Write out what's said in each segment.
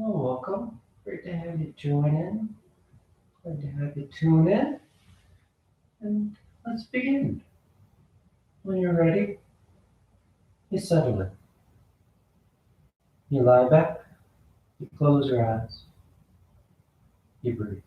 Oh, welcome. Great to have you join in. Glad to have you tune in. And let's begin. When you're ready, you settle in. You lie back, you close your eyes, you breathe.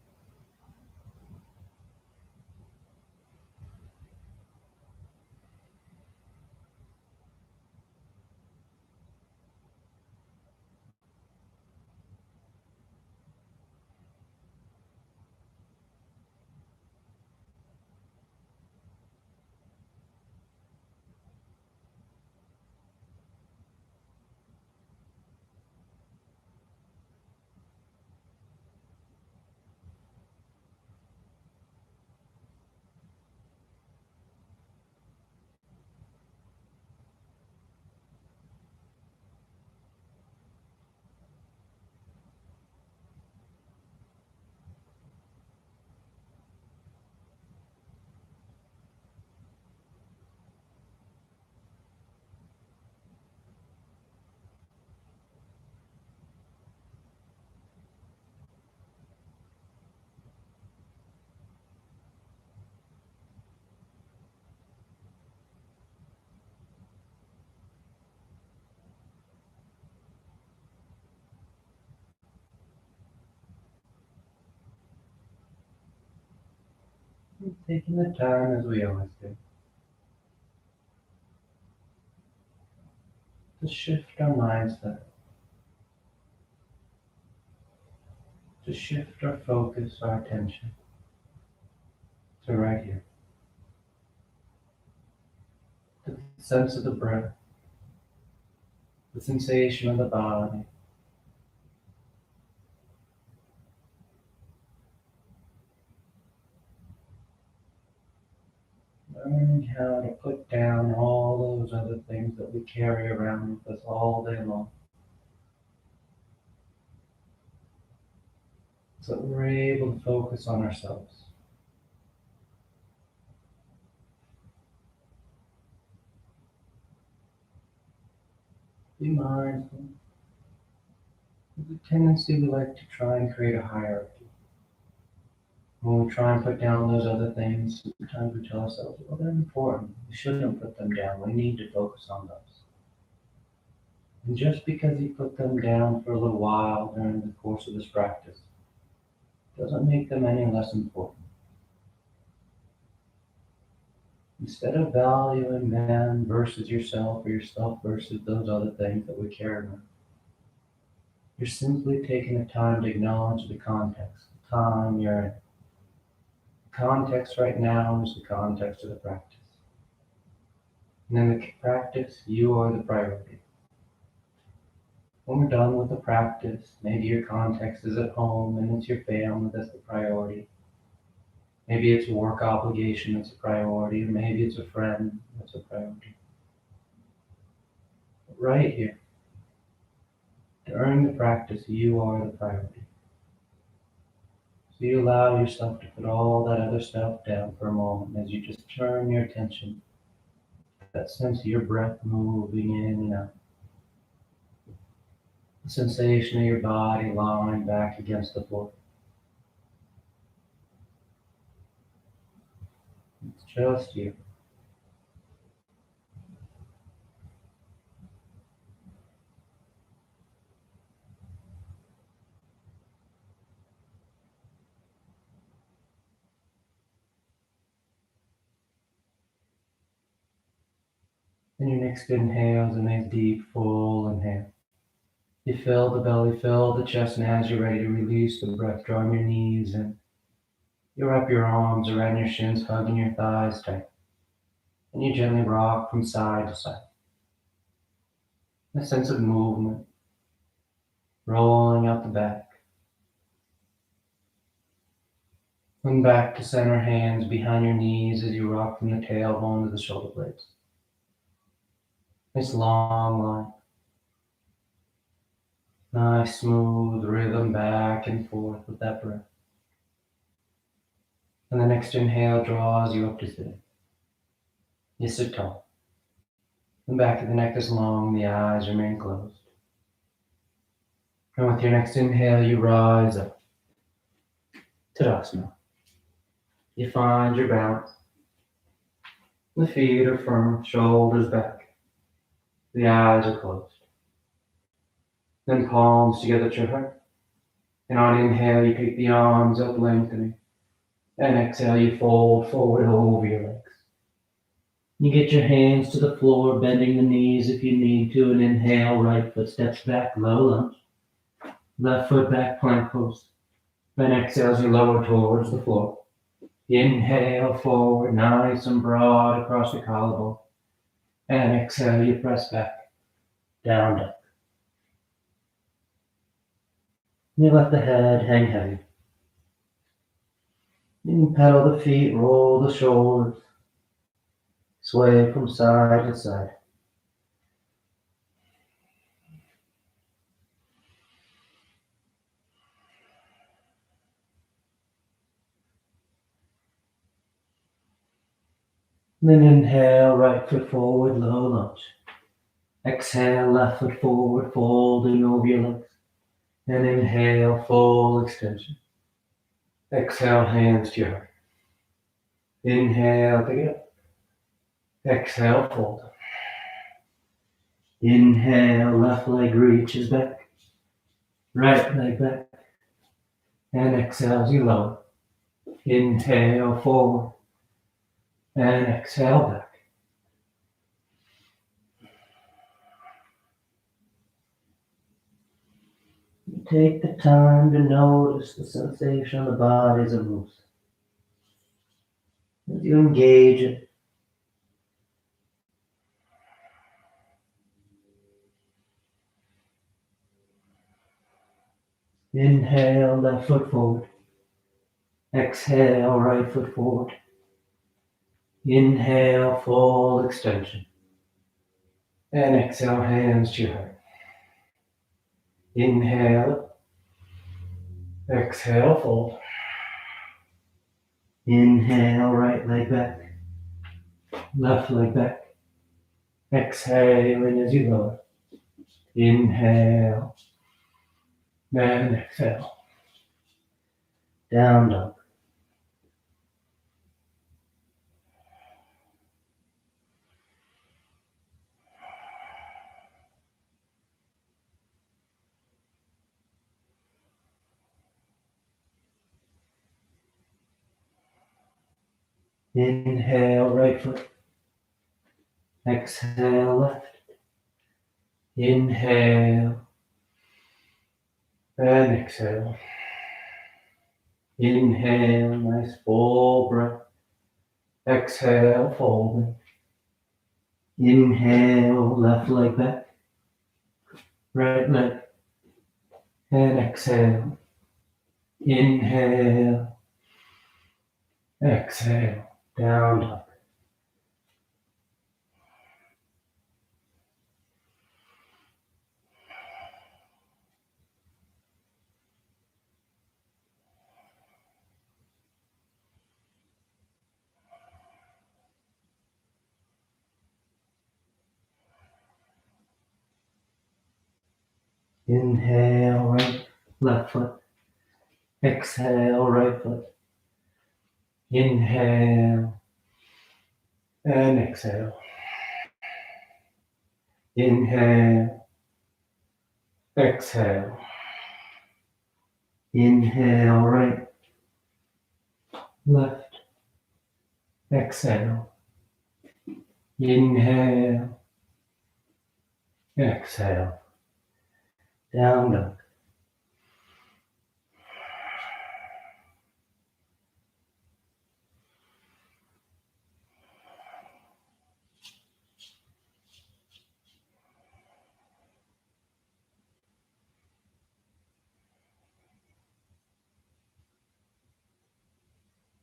And taking the time as we always do to shift our mindset, to shift our focus, our attention to right here. To the sense of the breath, the sensation of the body. Learning how to put down all those other things that we carry around with us all day long, so that we're able to focus on ourselves. Be mindful of the tendency we like to try and create a hierarchy. When we try and put down those other things, sometimes we tell ourselves, well, they're important. We shouldn't put them down. We need to focus on those. And just because you put them down for a little while during the course of this practice doesn't make them any less important. Instead of valuing them versus yourself or yourself versus those other things that we care about, you're simply taking the time to acknowledge the context, the time you're in. The context right now is the context of the practice. And in the practice, you are the priority. When we're done with the practice, maybe your context is at home and it's your family that's the priority. Maybe it's a work obligation that's a priority, or maybe it's a friend that's a priority. But right here, during the practice, you are the priority. So you allow yourself to put all that other stuff down for a moment as you just turn your attention to that sense of your breath moving in and out. The sensation of your body lying back against the floor. It's just you. And your next inhale is a nice deep, full inhale. You fill the belly, fill the chest, and as you're ready to release the breath, drawing your knees in. You wrap your arms around your shins, hugging your thighs tight. And you gently rock from side to side. A sense of movement, rolling out the back. Come back to center, hands behind your knees as you rock from the tailbone to the shoulder blades. Nice long line. Nice smooth rhythm back and forth with that breath. And the next inhale draws you up to sitting. You sit tall. The back of the neck is long, the eyes remain closed. And with your next inhale, you rise up. Tadasana. You find your balance. The feet are firm, shoulders back. The eyes are closed. Then palms together at your heart. And on inhale, you pick the arms up, lengthening. And exhale, you fold forward over your legs. You get your hands to the floor, bending the knees if you need to, and inhale, right foot steps back, low lunge. Left foot back, plank pose. Then exhale as you lower towards the floor. Inhale forward, nice and broad across the collarbone. And exhale, you press back, down dog. You let the head hang heavy. You can pedal the feet, roll the shoulders, sway from side to side. Then inhale, right foot forward, low lunge. Exhale, left foot forward, folding over your legs. And inhale, full extension. Exhale, hands to your heart. Inhale, pick it up. Exhale, fold. Inhale, left leg reaches back. Right leg back. And exhale as you lower. Inhale, forward. And exhale, back. Take the time to notice the sensation of the body as it moves. As you engage it, inhale, left foot forward. Exhale, right foot forward. Inhale, full extension. And exhale, hands to your heart. Inhale. Exhale, fold. Inhale, right leg back. Left leg back. Exhale in as you lower. Inhale. And exhale. Down dog. Inhale, right foot. Exhale, left. Inhale. And exhale. Inhale, nice full breath. Exhale, folding. Inhale, left leg back. Right leg. And exhale. Inhale. Exhale. Down dog. Inhale, right, left foot. Exhale, right foot. Inhale. And exhale. Inhale. Exhale. Inhale, right. Left. Exhale. Inhale. Exhale. Down dog.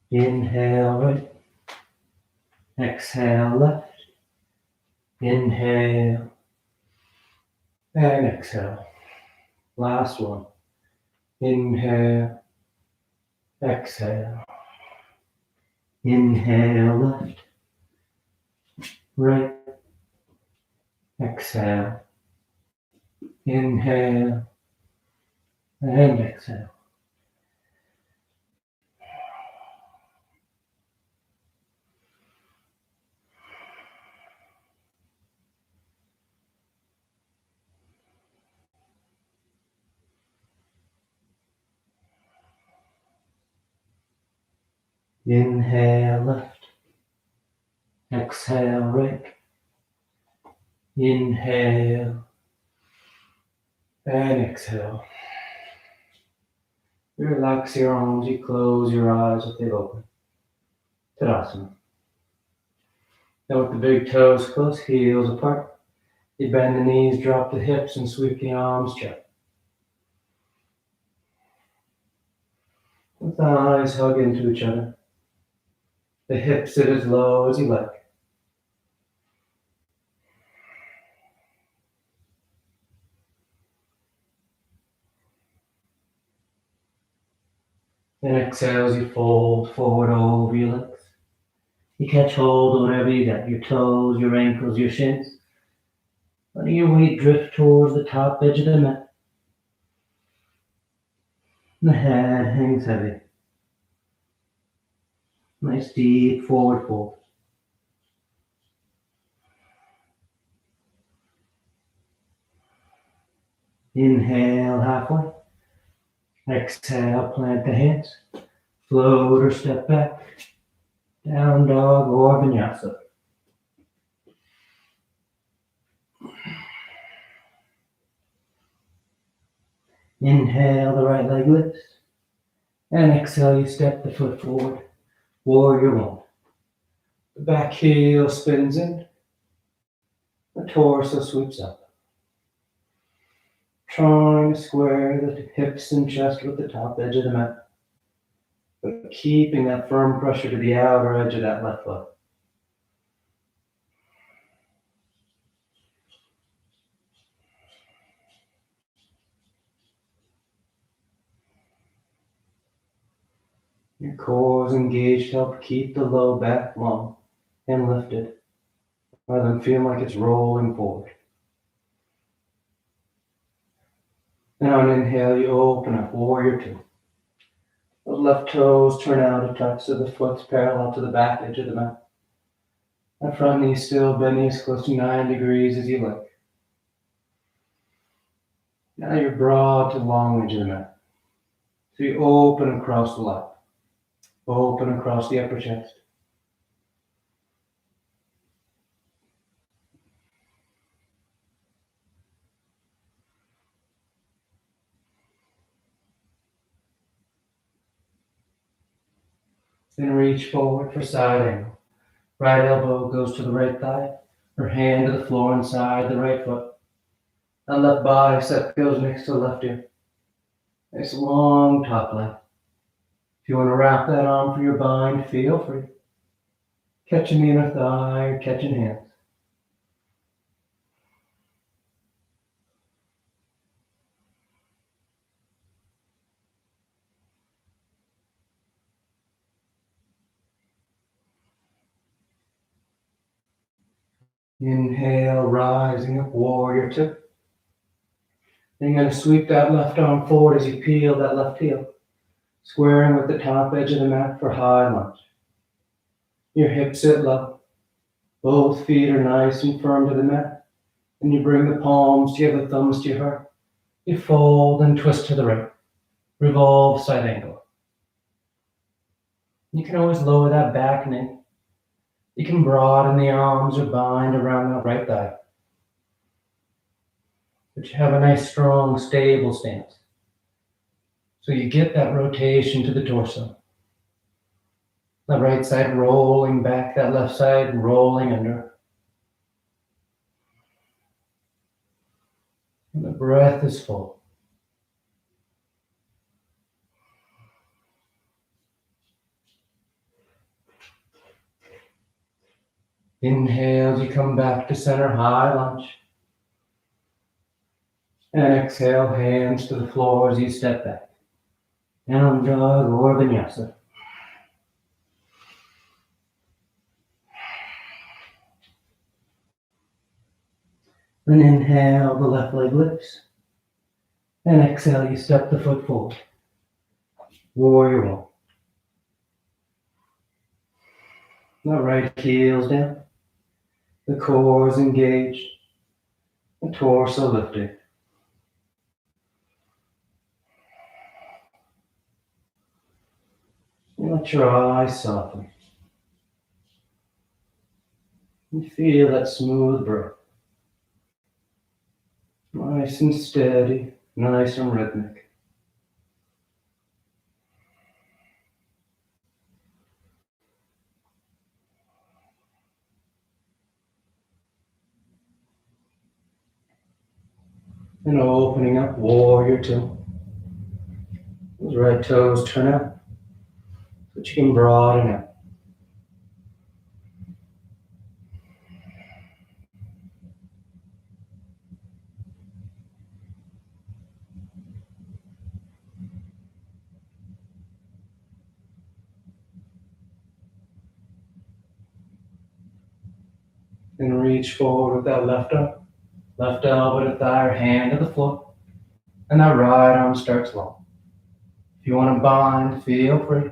Inhale, right. Exhale, left. Inhale. And exhale. Last one. Inhale. Exhale. Inhale, left. Right. Exhale. Inhale. And exhale. Inhale left. Exhale right. Inhale and exhale. You relax your arms, you close your eyes if they've opened. Tadasana. Now with the big toes close, heels apart. You bend the knees, drop the hips, and sweep the arms down. The thighs hug into each other. The hips sit as low as you like. And exhale as you fold forward over your legs. You catch hold of whatever you got, your toes, your ankles, your shins. Letting your weight drift towards the top edge of the mat. The head hangs heavy. Nice deep forward fold. Inhale halfway. Exhale, plant the hands. Float or step back. Down dog or vinyasa. Inhale, the right leg lifts. And exhale, you step the foot forward. Warrior one. The back heel spins in. The torso sweeps up. Trying to square the hips and chest with the top edge of the mat. But keeping that firm pressure to the outer edge of that left foot. Your core is engaged to help keep the low back long and lifted, rather than feeling like it's rolling forward. And on inhale, you open up, warrior two. The left toes turn out a touch so the foot's parallel to the back edge of the mat. That front knee still bending as close to 9 degrees as you like. Now you're broad to the long edge of the mat. So you open across the lap, open across the upper chest. Then reach forward for side angle. Right elbow goes to the right thigh, or hand to the floor inside the right foot. And left bicep goes next to the left ear. Nice long top leg. If you want to wrap that arm for your bind, feel free. Catching the inner thigh or catching hands. Inhale, rising up, warrior two. Then you're going to sweep that left arm forward as you peel that left heel, squaring with the top edge of the mat for high lunge. Your hips sit low. Both feet are nice and firm to the mat. And you bring the palms together, thumbs to your heart. You fold and twist to the right. Revolve side angle. You can always lower that back knee. You can broaden the arms or bind around that right thigh. But you have a nice, strong, stable stance. So you get that rotation to the torso. The right side rolling back, that left side rolling under. And the breath is full. Inhale as you come back to center, high lunge. And exhale, hands to the floor as you step back. Down dog or vinyasa. Then inhale, the left leg lifts. And exhale, you step the foot forward. Warrior one. The right heel's down. The core is engaged. The torso lifted. And let your eyes soften. And feel that smooth breath. Nice and steady, nice and rhythmic. And opening up, warrior two. Those right toes turn out, so that you can broaden out. And reach forward with that left arm. Left elbow to thigh or hand to the floor. And that right arm starts long. If you want to bind, feel free.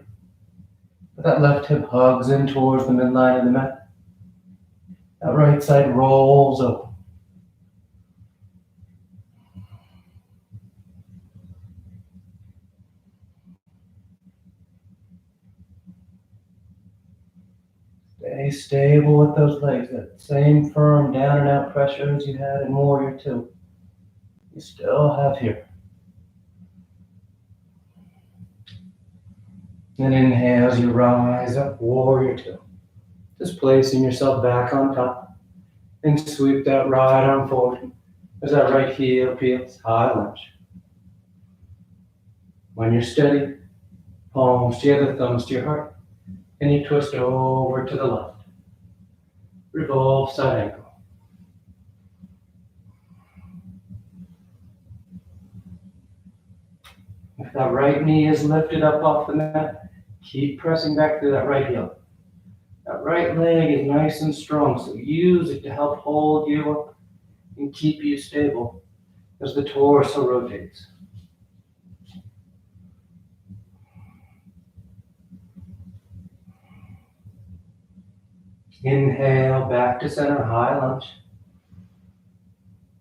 But that left hip hugs in towards the midline of the mat. That right side rolls over. Stay stable with those legs. That same firm down and out pressure as you had in warrior two. You still have here. And inhale as you rise up, warrior two. Just placing yourself back on top. And sweep that right arm forward as that right heel peels, high lunge. When you're steady, palms together, thumbs to your heart. And you twist over to the left. Revolve side ankle. If that right knee is lifted up off the mat, keep pressing back through that right heel. That right leg is nice and strong, so use it to help hold you up and keep you stable as the torso rotates. Inhale, back to center, high lunge.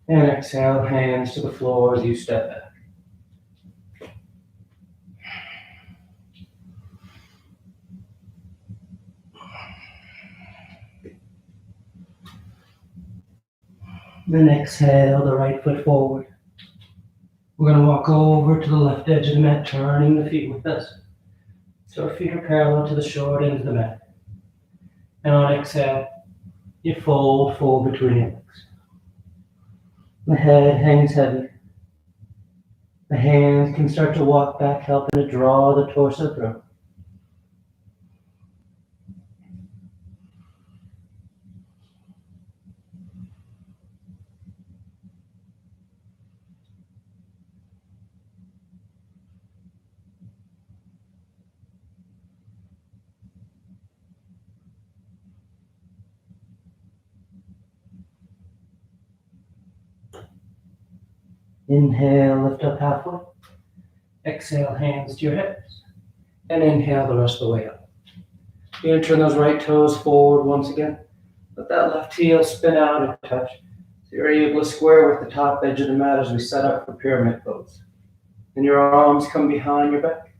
And exhale, hands to the floor as you step back. Then exhale, the right foot forward. We're going to walk over to the left edge of the mat, turning the feet with us. So our feet are parallel to the short end of the mat. And on exhale, you fold forward between your legs. The head hangs heavy. The hands can start to walk back, helping to draw the torso through. Inhale, lift up halfway. Exhale, hands to your hips. And inhale the rest of the way up. You're going to turn those right toes forward once again. Let that left heel spin out and touch. So you're able to square with the top edge of the mat as we set up for pyramid pose. And your arms come behind your back.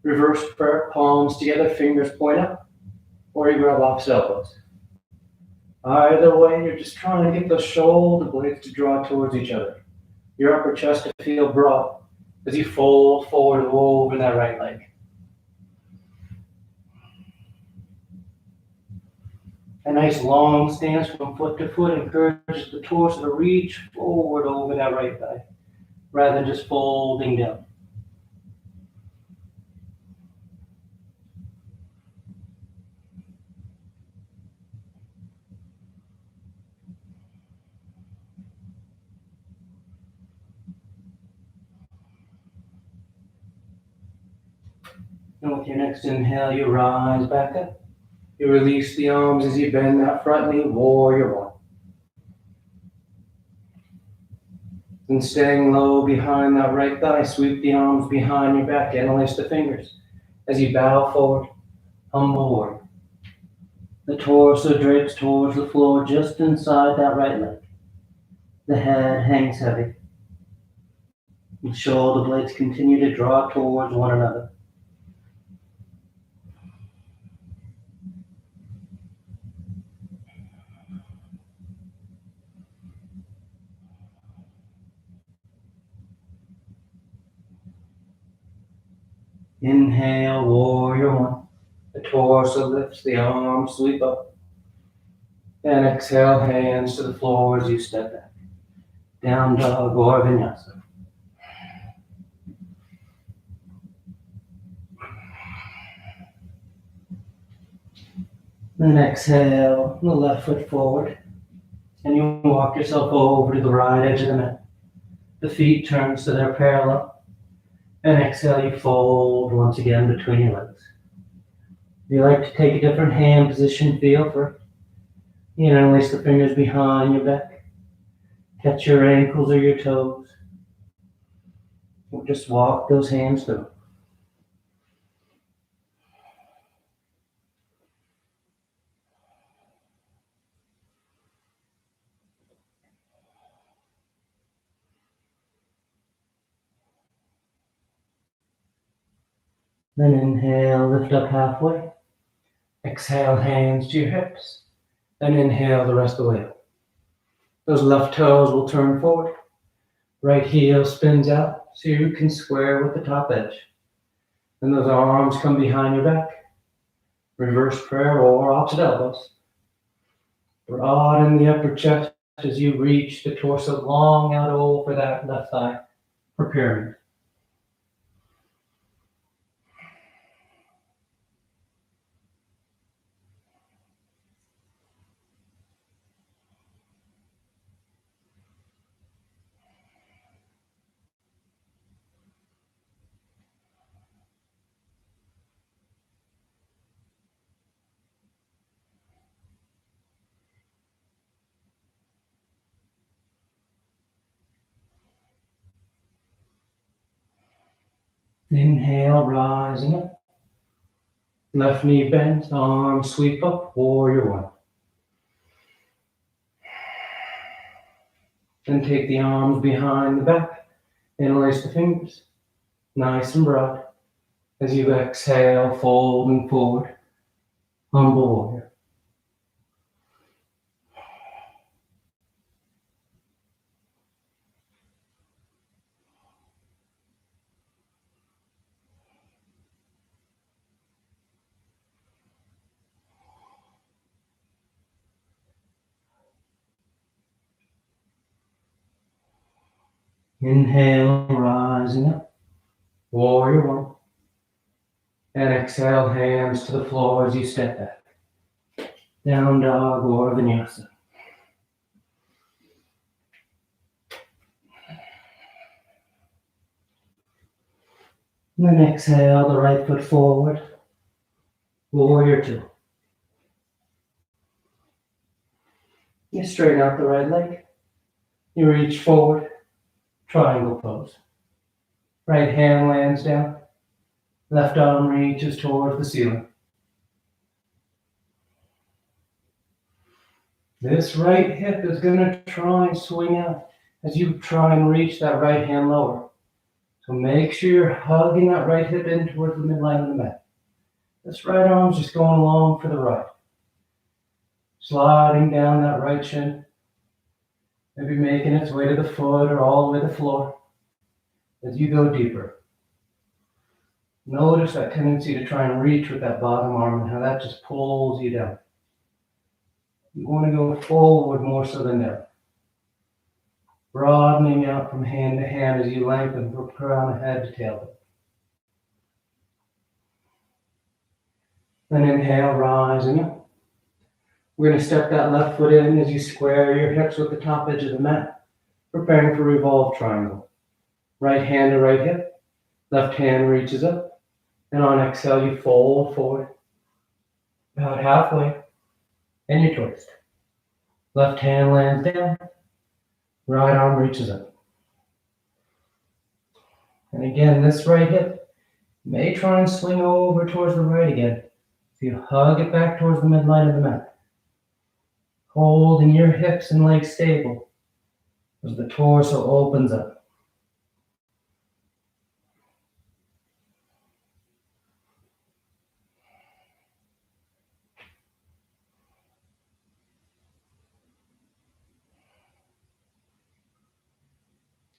Reverse prayer, palms together, fingers point up. Or you grab opposite elbows. Either way, you're just trying to get those shoulder blades to draw towards each other. Your upper chest to feel broad as you fold forward and over that right leg. A nice long stance from foot to foot encourages the torso to reach forward over that right thigh, rather than just folding down. And with your next inhale, you rise back up. You release the arms as you bend that front knee, warrior one. And staying low behind that right thigh, sweep the arms behind your back, interlace the fingers. As you bow forward, humble warrior. The torso drapes towards the floor just inside that right leg. The head hangs heavy. The shoulder blades continue to draw towards one another. Inhale, warrior one. The torso lifts, the arms sweep up. And exhale, hands to the floor as you step back. Down dog or vinyasa. Then exhale, the left foot forward. And you walk yourself over to the right edge of the mat. The feet turn so they're parallel. And exhale, you fold once again between your legs. If you like to take a different hand position, feel free. Interlace the fingers behind your back. Catch your ankles or your toes. Or just walk those hands through. Then inhale, lift up halfway. Exhale, hands to your hips. Then inhale the rest of the way up. Those left toes will turn forward. Right heel spins out so you can square with the top edge. Then those arms come behind your back. Reverse prayer or opposite elbows. Broaden the upper chest as you reach the torso long out over that left thigh for pyramid. Inhale, rising up. Left knee bends, arms sweep up, warrior one. Then take the arms behind the back, interlace the fingers, nice and broad. As you exhale, folding forward, humble warrior. Inhale, rising up, warrior one. And exhale, hands to the floor as you step back. Down dog or vinyasa. And then exhale, the right foot forward, warrior two. You straighten out the right leg. You reach forward, triangle pose. Right hand lands down. Left arm reaches towards the ceiling. This right hip is going to try and swing out as you try and reach that right hand lower. So make sure you're hugging that right hip in towards the midline of the mat. This right arm's just going along for the ride. Sliding down that right shin. Maybe making its way to the foot or all the way to the floor as you go deeper. Notice that tendency to try and reach with that bottom arm and how that just pulls you down. You want to go forward more so than down. Broadening out from hand to hand as you lengthen from crown of head to tailbone. Then inhale, rising up. We're going to step that left foot in as you square your hips with the top edge of the mat, preparing for revolve triangle. Right hand to right hip, left hand reaches up, and on exhale you fold forward, about halfway, and you twist. Left hand lands down, right arm reaches up. And again, this right hip may try and swing over towards the right again. So you hug it back towards the midline of the mat. Holding your hips and legs stable as the torso opens up.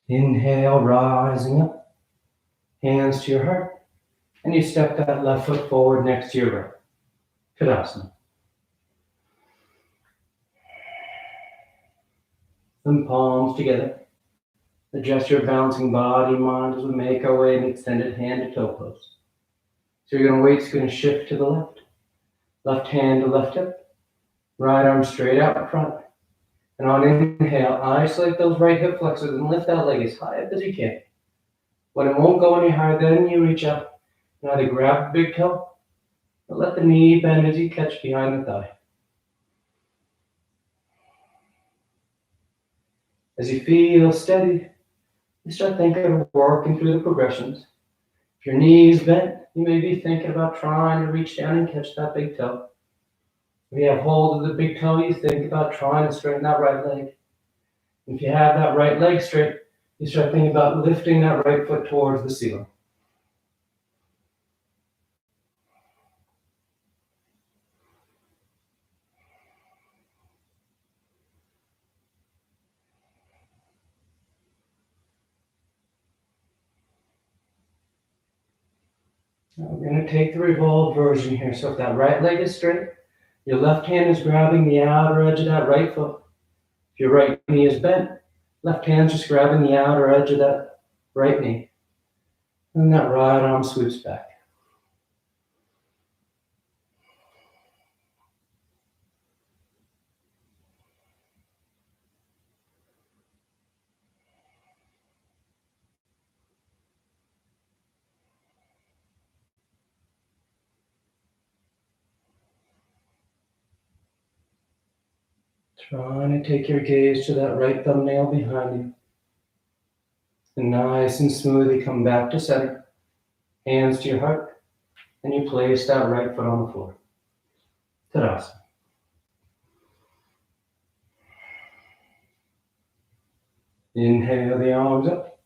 Inhale, rising up, hands to your heart, and you step that left foot forward next to your right. Tadasana. Then palms together. Adjust your balancing body, mind as we make our way in extended hand to toe pose. So your weight's going to shift to the left. Left hand to left hip. Right arm straight out in front. And on inhale, isolate those right hip flexors and lift that leg as high up as you can. When it won't go any higher, then you reach up and either grab the big toe or let the knee bend as you catch behind the thigh. As you feel steady, you start thinking of working through the progressions. If your knee is bent, you may be thinking about trying to reach down and catch that big toe. If you have hold of the big toe, you think about trying to straighten that right leg. If you have that right leg straight, you start thinking about lifting that right foot towards the ceiling. Now we're going to take the revolved version here. So if that right leg is straight, your left hand is grabbing the outer edge of that right foot. If your right knee is bent, left hand's just grabbing the outer edge of that right knee. And that right arm sweeps back. Trying to take your gaze to that right thumbnail behind you. And nice and smoothly come back to center. Hands to your heart. And you place that right foot on the floor. Tadasana. Inhale the arms up.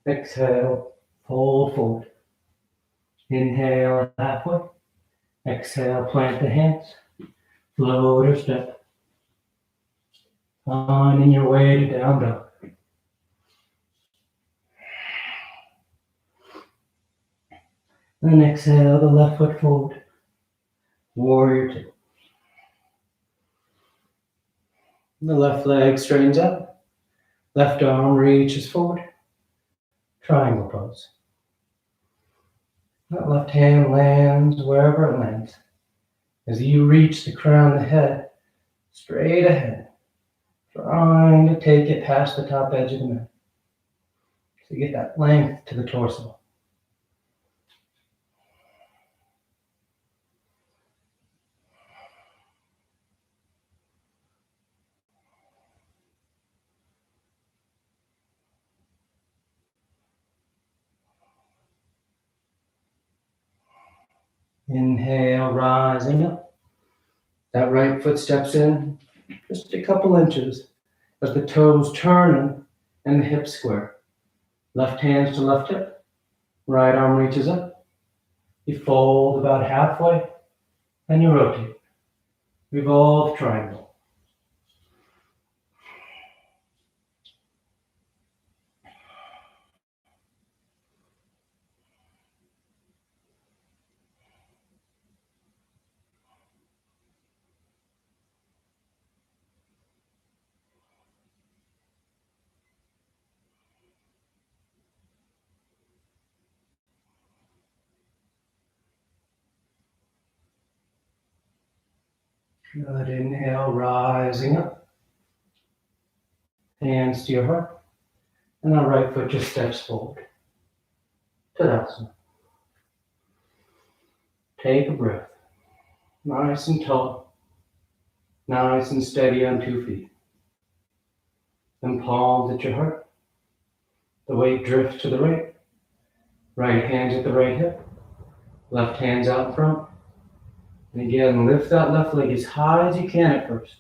Exhale, fold forward. Inhale halfway. Exhale, plant the hands. Float or step. Finding your way to down dog. Then exhale the left foot forward. Warrior two. The left leg straightens up. Left arm reaches forward. Triangle pose. That left hand lands wherever it lands. As you reach the crown of the head, straight ahead, trying to take it past the top edge of the mat. So you get that length to the torso. Inhale, rising up. That right foot steps in just a couple inches as the toes turn and the hips square. Left hands to left hip. Right arm reaches up. You fold about halfway and you rotate. Revolve triangle. Good. Inhale, rising up. Hands to your heart. And our right foot just steps forward. Tadasana. Take a breath. Nice and tall. Nice and steady on 2 feet. Then palms at your heart. The weight drifts to the right. Right hand's at the right hip. Left hand's out in front. And again, lift that left leg as high as you can at first.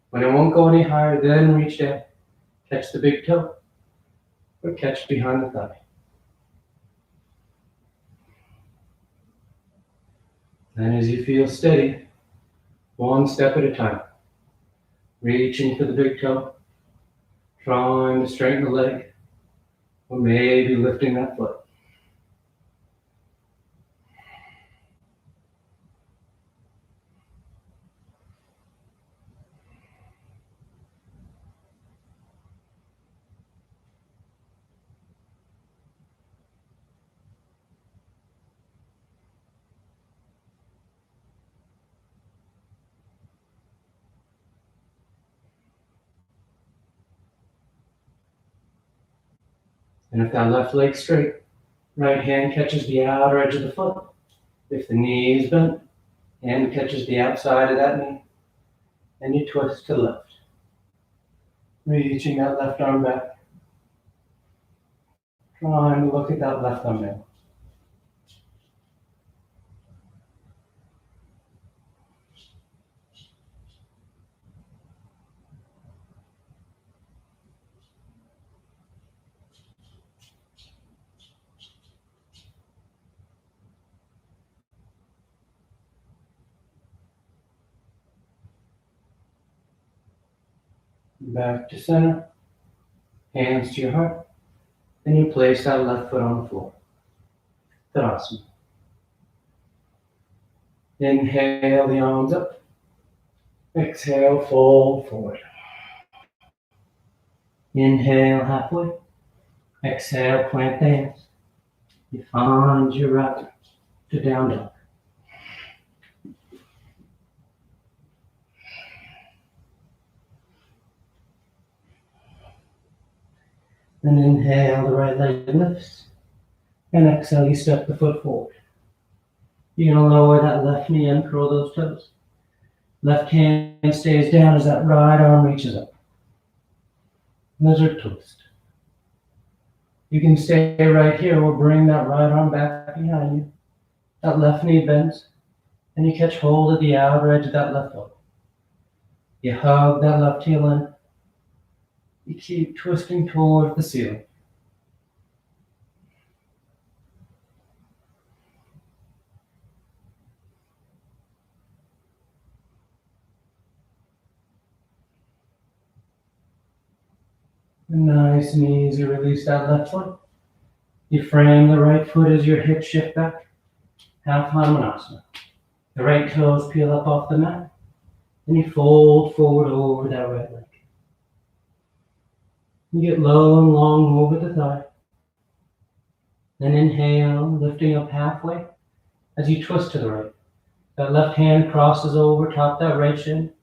When it won't go any higher, then reach down. Catch the big toe. Or catch behind the thigh. And as you feel steady, one step at a time. Reaching for the big toe. Trying to straighten the leg. Or maybe lifting that foot. And if that left leg's straight, right hand catches the outer edge of the foot. If the knee is bent, hand catches the outside of that knee. And you twist to the left. Reaching that left arm back. Trying to look at that left thumbnail. Back to center. Hands to your heart. And you place that left foot on the floor. Tadasana. Inhale the arms up. Exhale, fold forward. Inhale halfway. Exhale, plant the hands. You find your route to down dog. And inhale, the right leg lifts. And exhale, you step the foot forward. You're going to lower that left knee and curl those toes. Left hand stays down as that right arm reaches up. Lizard twist. You can stay right here or bring that right arm back behind you. That left knee bends. And you catch hold of the outer edge of that left foot. You hug that left heel in. You keep twisting towards the ceiling. And nice and easy, release that left foot. You frame the right foot as your hips shift back. Half Hanumanasana. The right toes peel up off the mat. And you fold forward over that right leg. You get low and long over the thigh. Then inhale, lifting up halfway as you twist to the right. That left hand crosses over top that right shin.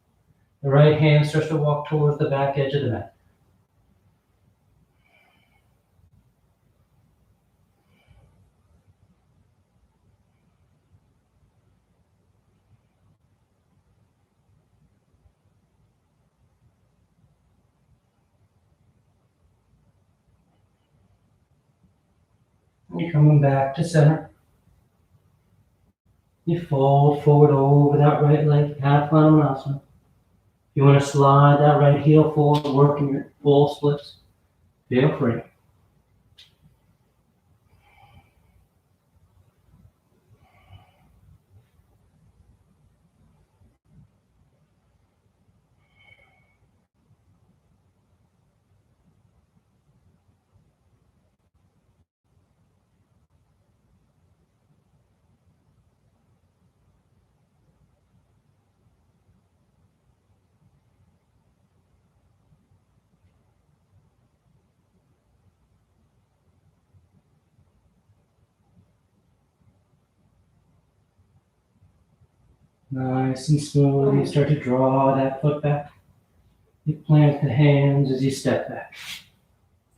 The right hand starts to walk towards the back edge of the mat. You're coming back to center. You fold forward over that right leg, half Hanumanasana. You want to slide that right heel forward, working your full splits. Feel free. Nice and smooth. You start to draw that foot back. You plant the hands as you step back.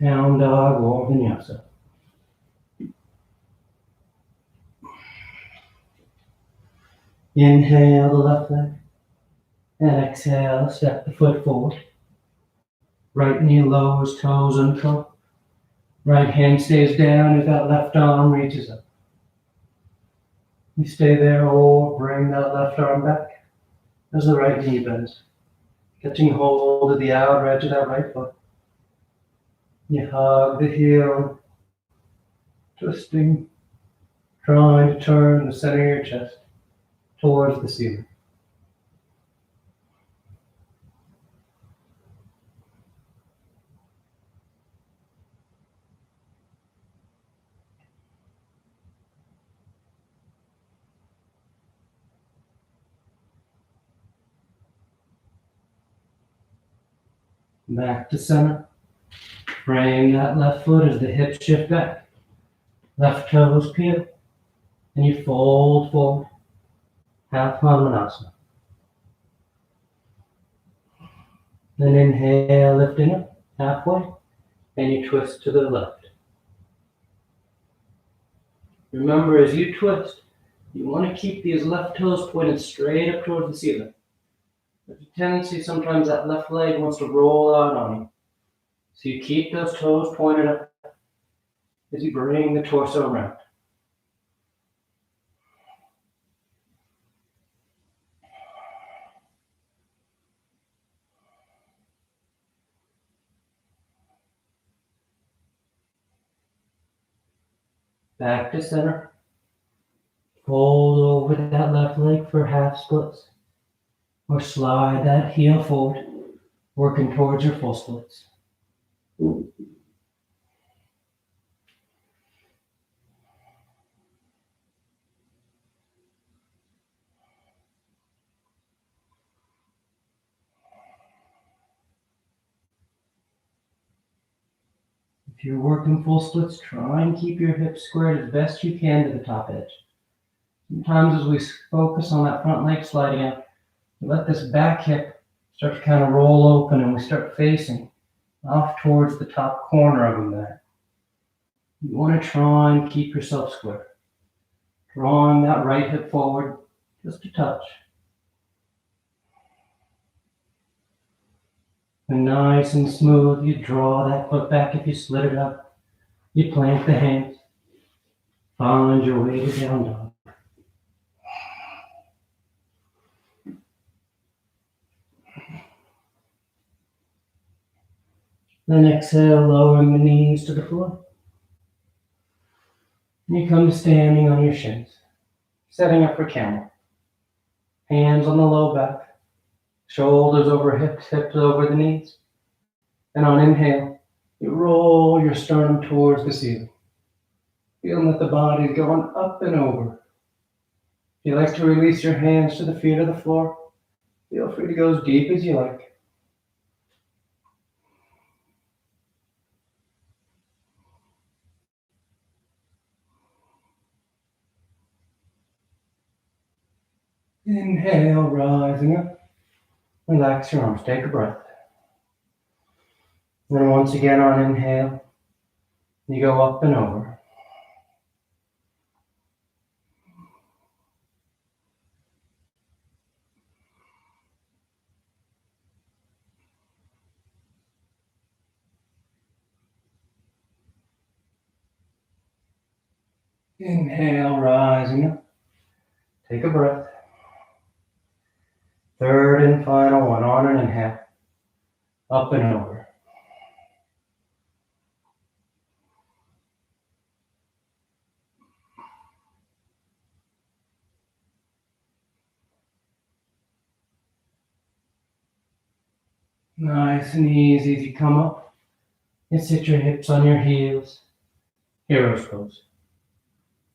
Down dog or vinyasa. Inhale the left leg. And exhale, step the foot forward. Right knee lowers, toes uncurl. Right hand stays down as that left arm reaches up. You stay there or bring that left arm back as the right knee bends, catching hold of the outer edge of that right foot. You hug the heel, twisting, trying to turn the center of your chest towards the ceiling. Back to center. Frame that left foot as the hips shift back. Left toes peel. And you fold forward. Half Hanumanasana. Then inhale, lifting up halfway. And you twist to the left. Remember, as you twist, you want to keep these left toes pointed straight up towards the ceiling. There's a tendency sometimes that left leg wants to roll out on you. So you keep those toes pointed up as you bring the torso around. Back to center. Fold over that left leg for half splits. Or slide that heel forward, working towards your full splits. If you're working full splits, try and keep your hips squared as best you can to the top edge. Sometimes as we focus on that front leg sliding out, we let this back hip start to kind of roll open and we start facing off towards the top corner of the mat. You want to try and keep yourself square. Drawing that right hip forward just a touch. And nice and smooth, you draw that foot back if you split it up. You plant the hands. Find your way to down dog. Then exhale, lowering the knees to the floor. And you come to standing on your shins, setting up for camel. Hands on the low back, shoulders over hips, hips over the knees. And on inhale, you roll your sternum towards the ceiling, feeling that the body is going up and over. If you like to release your hands to the feet of the floor, feel free to go as deep as you like. Inhale, rising up. Relax your arms, take a breath. Then once again on inhale, you go up and over. Inhale, rising up. Take a breath. Third and final one, on an inhale. Up and over. Nice and easy as you come up. You sit your hips on your heels. Hero's pose.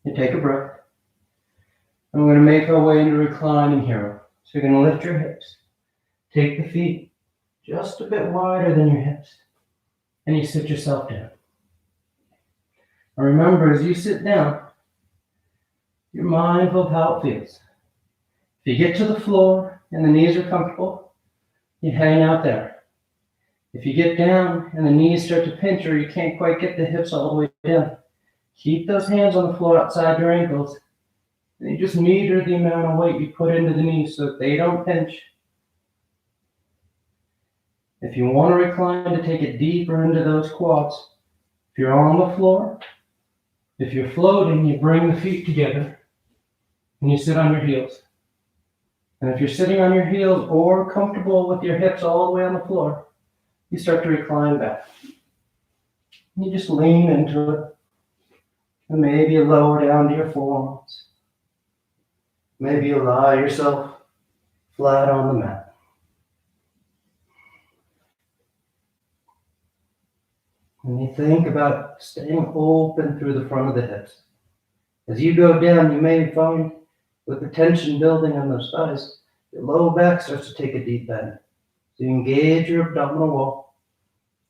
You take a breath. And we're going to make our way into reclining hero. So you're going to lift your hips. Take the feet just a bit wider than your hips. And you sit yourself down. And remember, as you sit down, you're mindful of how it feels. If you get to the floor and the knees are comfortable, you hang out there. If you get down and the knees start to pinch or you can't quite get the hips all the way down, keep those hands on the floor outside your ankles. And you just meter the amount of weight you put into the knees so that they don't pinch. If you want to recline to take it deeper into those quads, If you're on the floor, if you're floating, you bring the feet together and you sit on your heels. And if you're sitting on your heels or comfortable with your hips all the way on the floor, you start to recline back. You just lean into it. And maybe you lower down to your forearms. Maybe you lie yourself flat on the mat. And you think about staying open through the front of the hips. As you go down, you may find with the tension building in those thighs, your low back starts to take a deep bend. So you engage your abdominal wall.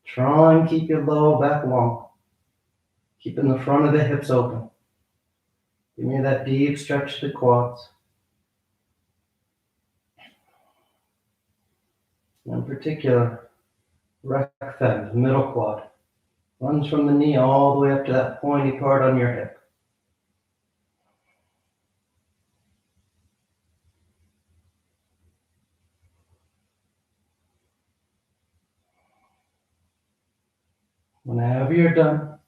Try and keep your low back long. Keeping the front of the hips open. Give me that deep stretch to the quads. In particular, rectus, the middle quad. Runs from the knee all the way up to that pointy part on your hip. Whenever you're done,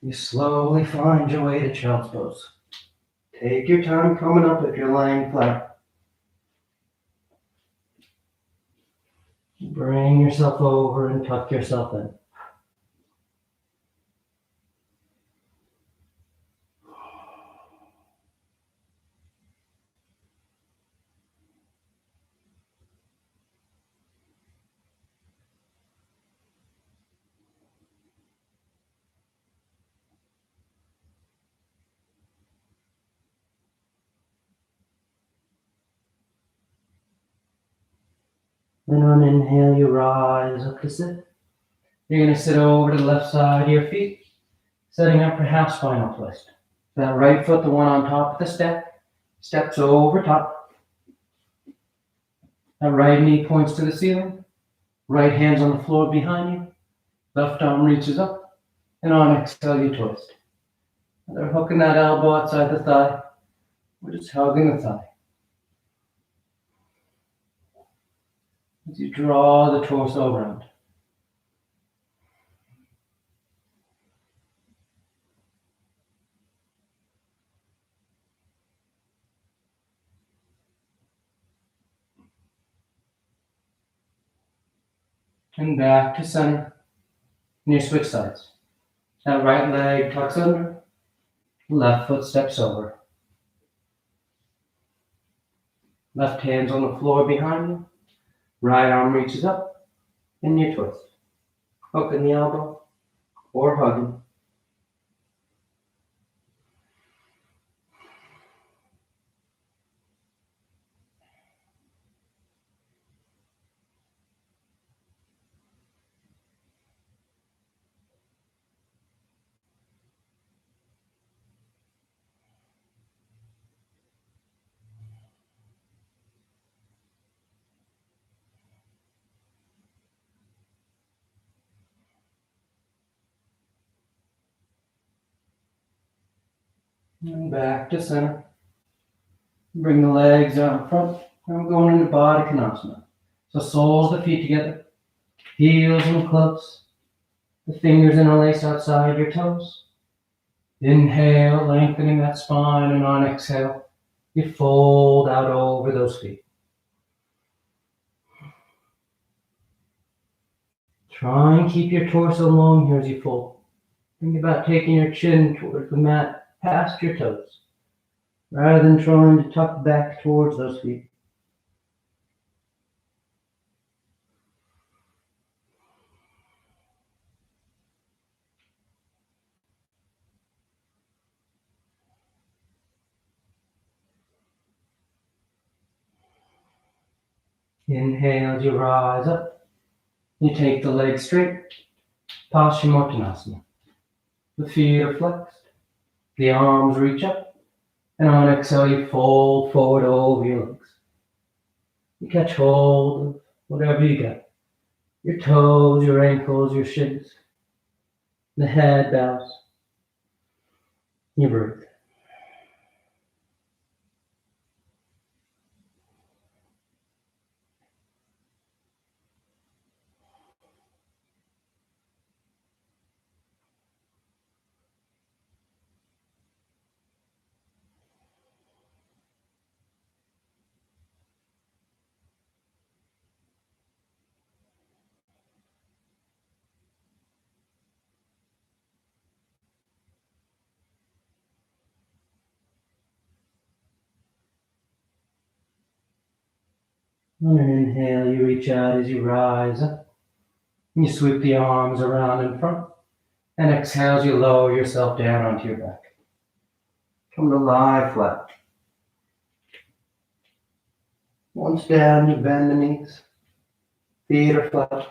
you slowly find your way to child's pose. Take your time coming up if you're laying flat. Bring yourself over and tuck yourself in. Then on inhale, you rise up to sit. You're going to sit over to the left side of your feet, setting up for half spinal twist. That right foot, the one on top of the step, steps over top. That right knee points to the ceiling. Right hand's on the floor behind you. Left arm reaches up. And on exhale, you twist. They're hooking that elbow outside the thigh. We're just hugging the thigh. As you draw the torso around. And back to center. And you switch sides. That right leg tucks under. Left foot steps over. Left hand's on the floor behind you. Right arm reaches up. And you twist. Hooking the elbow or hugging. And back to center. Bring the legs out in front. And we're going into Baddha Konasana. So soles of the feet together. Heels in close. The fingers interlace outside your toes. Inhale, lengthening that spine, and on exhale, you fold out over those feet. Try and keep your torso long here as you fold. Think about taking your chin towards the mat, past your toes, rather than trying to tuck back towards those feet. Inhale as you rise up. You take the legs straight, Paschimottanasana. The feet are flexed, the arms reach up, and on exhale you fold forward over your legs. You catch hold of whatever you got. Your toes, your ankles, your shins. The head bows. You breathe. On an inhale, you reach out as you rise up. You sweep the arms around in front. And exhale as you lower yourself down onto your back. Come to lie flat. Once down, you bend the knees. Feet are flat.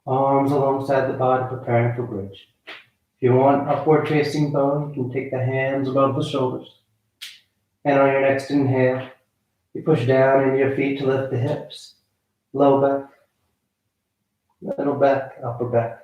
Arms alongside the body, preparing for bridge. If you want upward facing bow, you can take the hands above the shoulders. And on your next inhale, you push down into your feet to lift the hips. Low back, middle back, upper back.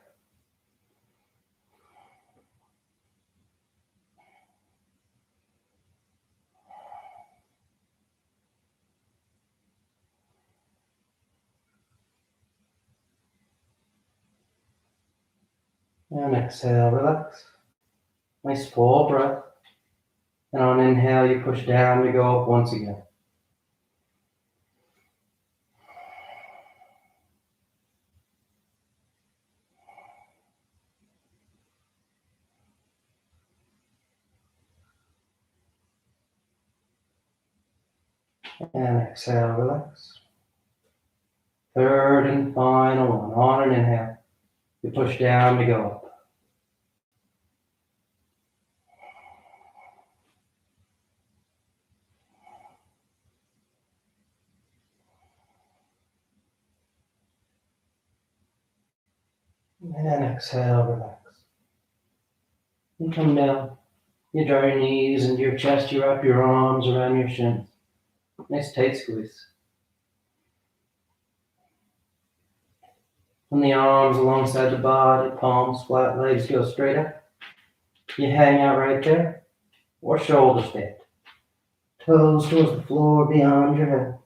And exhale, relax. Nice full breath. And on inhale, you push down to go up once again. And exhale, relax. Third and final one. On an inhale, you push down to go up. And exhale, relax. You come down. You draw your knees into your chest. You wrap your arms around your shins. Nice tight squeeze. From the arms alongside the body, palms flat, legs go straight up. You hang out right there, or shoulder stand. Toes towards the floor beyond your head.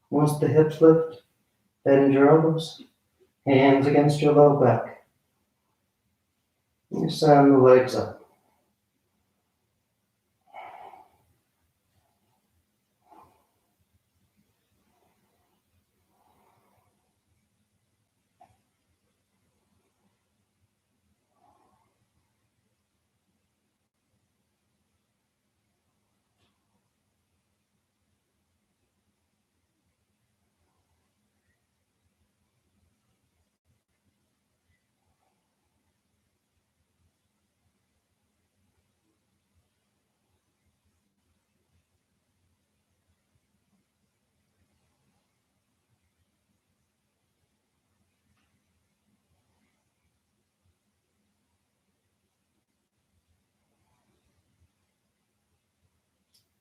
Once the hips lift, bend your elbows, hands against your low back. You send the legs up.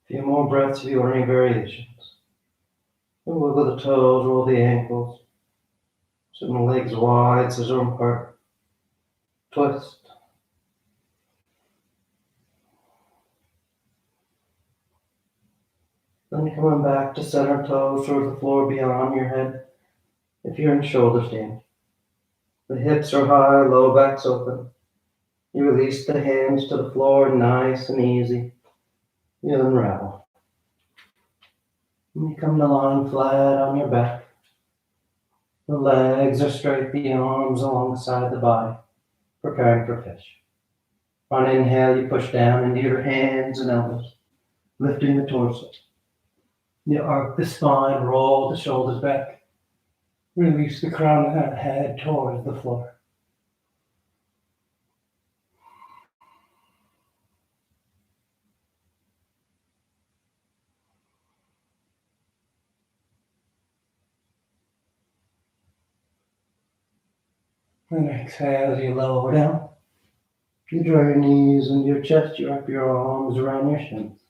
A few more breaths if you want any variations. And wiggle the toes, roll the ankles. Send the legs wide, scissor apart. Twist. Then coming back to center, toes towards the floor beyond your head. If you're in shoulder stand. The hips are high, low back's open. You release the hands to the floor, nice and easy. You unravel. And you come to lying flat on your back. The legs are straight, the arms alongside the body, preparing for fish. On inhale, you push down into your hands and elbows, lifting the torso. You arc the spine, roll the shoulders back. Release the crown of the head towards the floor. And exhale as you lower down. You draw your knees into your chest, you wrap your arms around your shins.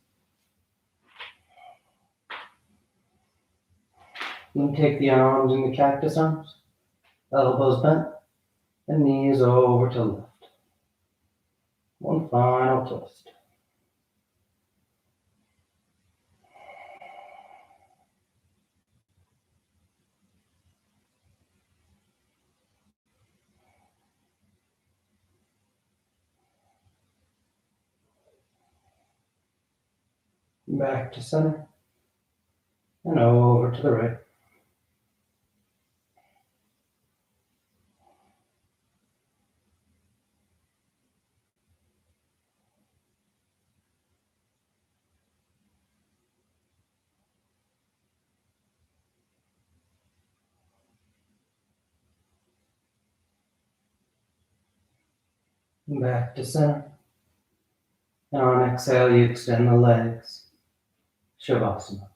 Then take the arms in the cactus arms, elbows bent, and knees over to left. One final twist. Back to center, and over to the right. Back to center. And on exhale, you extend the legs. Shavasana.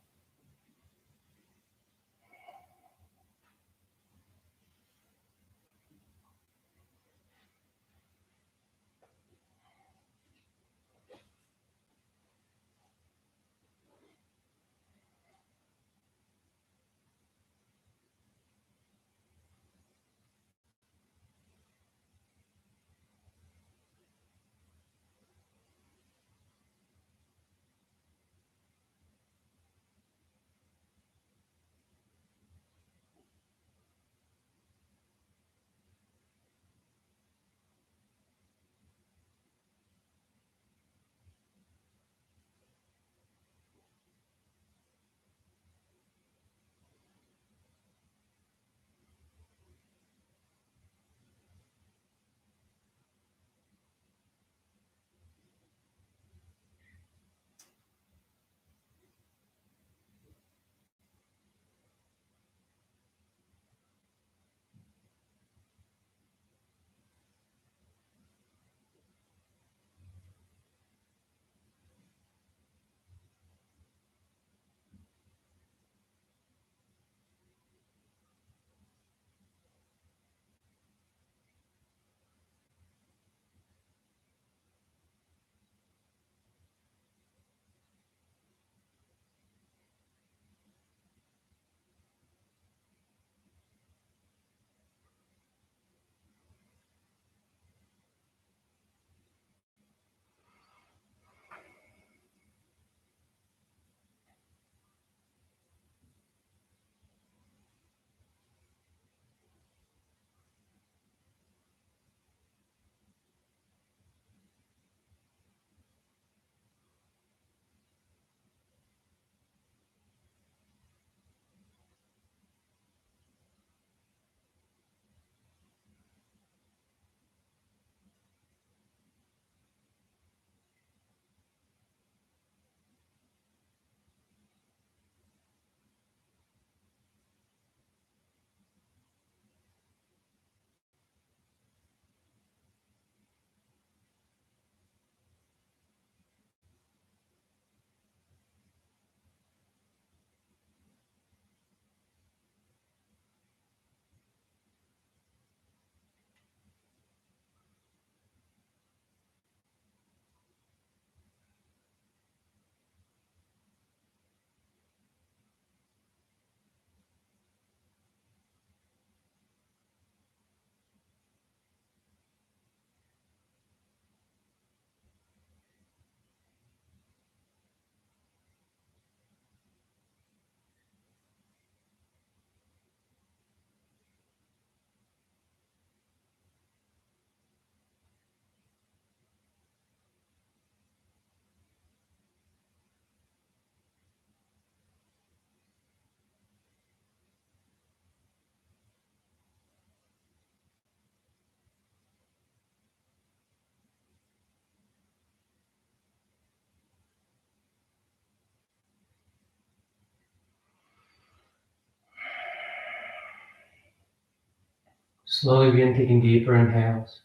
Slowly begin taking deeper inhales,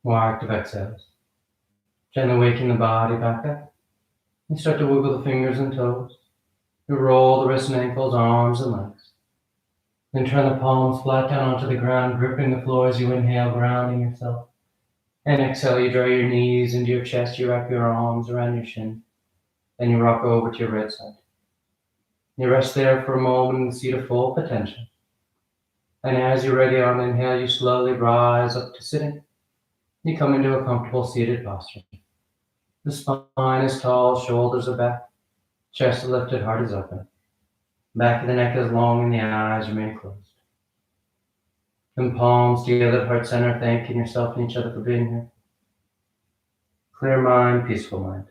more active exhales. Gently waking the body back up. You start to wiggle the fingers and toes. You roll the wrists and ankles, arms and legs. Then turn the palms flat down onto the ground, gripping the floor as you inhale, grounding yourself. And exhale, you draw your knees into your chest, you wrap your arms around your shin. Then you rock over to your right side. You rest there for a moment in the seat of full potential. And as you're ready on inhale, you slowly rise up to sitting. You come into a comfortable seated posture. The spine is tall, shoulders are back, chest is lifted, heart is open. Back of the neck is long and the eyes remain closed. And palms together at heart center, thanking yourself and each other for being here. Clear mind, peaceful mind.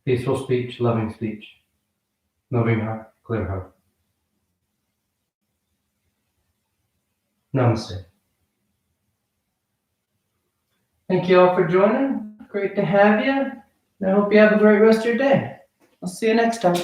Peaceful speech, loving speech. Moving heart, clear heart. Namaste. Thank you all for joining. Great to have you. And I hope you have a great rest of your day. I'll see you next time.